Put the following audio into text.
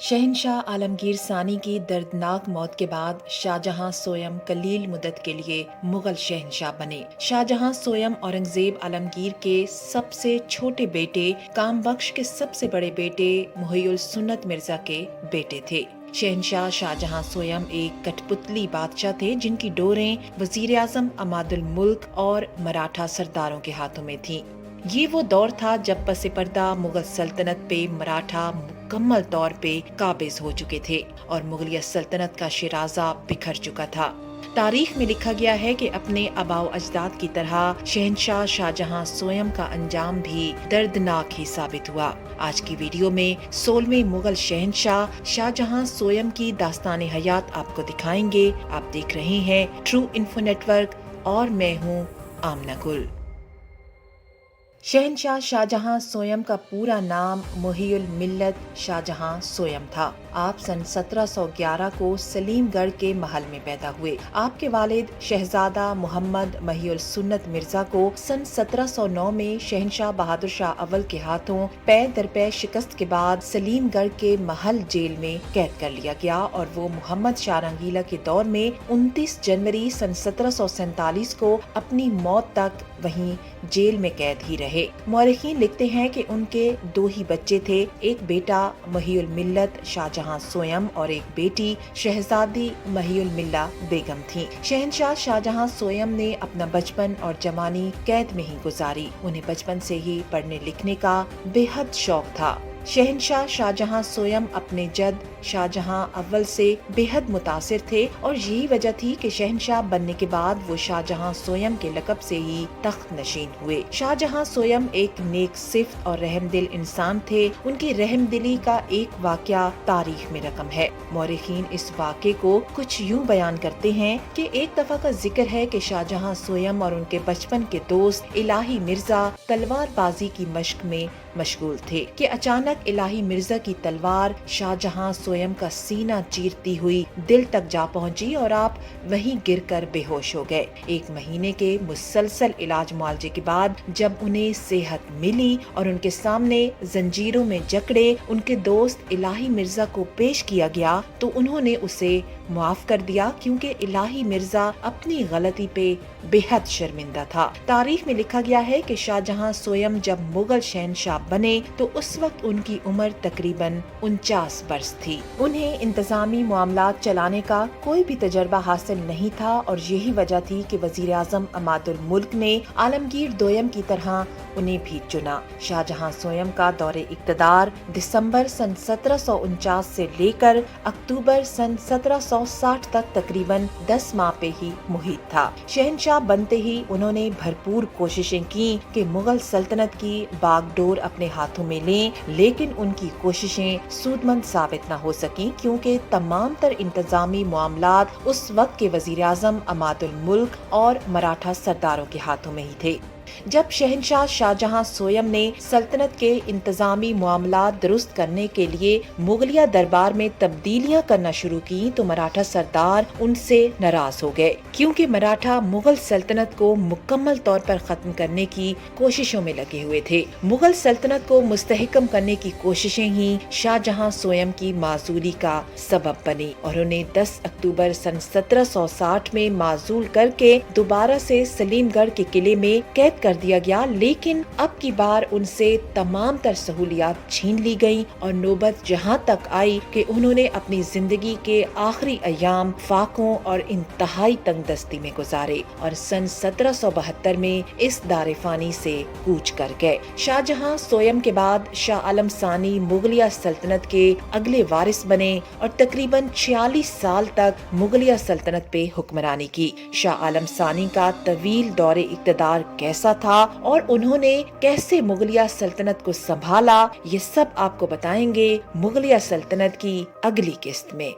शहंशाह आलमगीर सानी की दर्दनाक मौत के बाद शाहजहां सोयम कलील मुद्दत के लिए मुगल शहंशाह बने। शाहजहां सोयम औरंगजेब आलमगीर के सबसे छोटे बेटे, कामबख्श के सबसे बड़े बेटे मुहियुल सुन्नत मिर्जा के बेटे थे। शहंशाह शाहजहां सोयम एक कठपुतली बादशाह थे जिनकी डोरें वजीर आजम अमादुल मुल्क और मराठा सरदारों के हाथों में थीं। ये वो दौर था जब पसे पर्दा मुगल सल्तनत पे मराठा मुकम्मल तौर पे काबिज हो चुके थे और मुगलिया सल्तनत का शिराजा बिखर चुका था। तारीख में लिखा गया है कि अपने आबाओ अजदाद की तरह शहंशाह शाहजहां सोयम का अंजाम भी दर्दनाक ही साबित हुआ। आज की वीडियो में 16वें मुगल शहंशाह शाहजहां सोयम की दास्तान हयात आपको दिखाएंगे। आप देख रहे हैं ट्रू इन्फो नेटवर्क और मैं हूँ आमना गुल। शहंशाह शाहजहां सोयम का पूरा नाम मुहियुल मिल्लत शाहजहां सोयम था। आप सन 1711 को सलीमगढ़ के महल में पैदा हुए। आपके वालिद शहजादा मोहम्मद महियुल सुन्नत मिर्जा को सन 1709 में शहंशाह बहादुर शाह अव्वल के हाथों पै दर पै शिकस्त के बाद सलीमगढ़ के महल जेल में कैद कर लिया गया और वो मोहम्मद शाह रंगीला के दौर में 29 जनवरी सन 1747 को अपनी मौत तक वहीं जेल में कैद ही रहे। मौरखीन लिखते हैं कि उनके 2 ही बच्चे थे, एक बेटा महियुल मिल्लत शाहजहां सोयम और एक बेटी शहजादी महियुल मिल्ला बेगम थी। शहंशाह शाहजहां सोयम ने अपना बचपन और जवानी कैद में ही गुजारी। उन्हें बचपन से ही पढ़ने लिखने का बेहद शौक था। शहंशाह शाहजहां सोयम अपने जद शाहजहां अव्वल से बेहद मुतासिर थे और यही वजह थी कि शहंशाह बनने के बाद वो शाहजहां सोयम के लक़ब से ही तख्त नशीन हुए। शाहजहां सोयम एक नेक सिफ्त और रहमदिल इंसान थे। उनकी रहमदिली का एक वाक़या तारीख में रकम है। मौरखीन इस वाक़े को कुछ यूँ बयान करते हैं कि एक दफा का जिक्र है कि शाहजहां सोयम और उनके बचपन के दोस्त इलाही मिर्जा तलवारबाजी की मश्क में मशगूल थे कि अचानक इलाही मिर्जा की तलवार शाहजहां सोयम का सीना चीरती हुई दिल तक जा पहुंची और आप वहीं गिरकर बेहोश हो गए। 1 महीने के मुसलसल इलाज मुआवजे के बाद जब उन्हें सेहत मिली और उनके सामने जंजीरों में जकड़े उनके दोस्त इलाही मिर्जा को पेश किया गया तो उन्होंने उसे माफ कर दिया क्योंकि इलाही मिर्जा अपनी गलती पे बेहद शर्मिंदा था। तारीख में लिखा गया है कि शाहजहां सोयम जब मुगल शहंशाह बने तो उस वक्त उनकी उम्र तकरीबन 49 बरस थी। उन्हें इंतजामी मामलात चलाने का कोई भी तजर्बा हासिल नहीं था और यही वजह थी कि वजीर आजम अमादुल मुल्क ने आलमगीर दोयम की तरह उन्हें भी चुना। शाहजहां सोयम का दौरे इक़्तिदार दिसंबर सन 1749 से लेकर अक्टूबर सन 1760 तक तकरीबन 10 माह पे ही मुहित था। शहंशाह बनते ही उन्होंने भरपूर कोशिशें की कि मुगल सल्तनत की बागडोर अपने हाथों में लें, लेकिन उनकी कोशिशें सूदमंद साबित न हो सकी क्योंकि तमाम तर इंतजामी मामलात उस वक्त के वजीर आजम अमादुल मुल्क और मराठा सरदारों के हाथों में ही थे। जब शहंशाह शाहजहां सोयम ने सल्तनत के इंतजामी मामलात दुरुस्त करने के लिए मुगलिया दरबार में तब्दीलियां करना शुरू की तो मराठा सरदार उनसे नाराज हो गए क्योंकि मराठा मुगल सल्तनत को मुकम्मल तौर पर खत्म करने की कोशिशों में लगे हुए थे। मुगल सल्तनत को मुस्तहकम करने की कोशिशें ही शाहजहां सोयम की माजूली का सबब बनी और उन्हें 10 अक्टूबर सन 1760 में माजूल करके दोबारा से सलीमगढ़ के किले में कैद कर दिया गया, लेकिन अब की बार उनसे तमाम तर सहूलियात छीन ली गयी और नौबत जहां तक आई कि उन्होंने अपनी जिंदगी के आखिरी अयाम फाकों और इंतहाई तंगदस्ती में गुजारे और सन 1772 में इस दारे फानी से कूच कर गए। शाहजहां सोयम के बाद शाह आलम सानी मुगलिया सल्तनत के अगले वारिस बने और तकरीबन 46 साल तक मुगलिया सल्तनत पे हुक्मरानी की। शाह आलम सानी का तवील दौरे इक़्तिदार कैसा था और उन्होंने कैसे मुगलिया सल्तनत को संभाला, ये सब आपको बताएंगे मुगलिया सल्तनत की अगली किस्त में।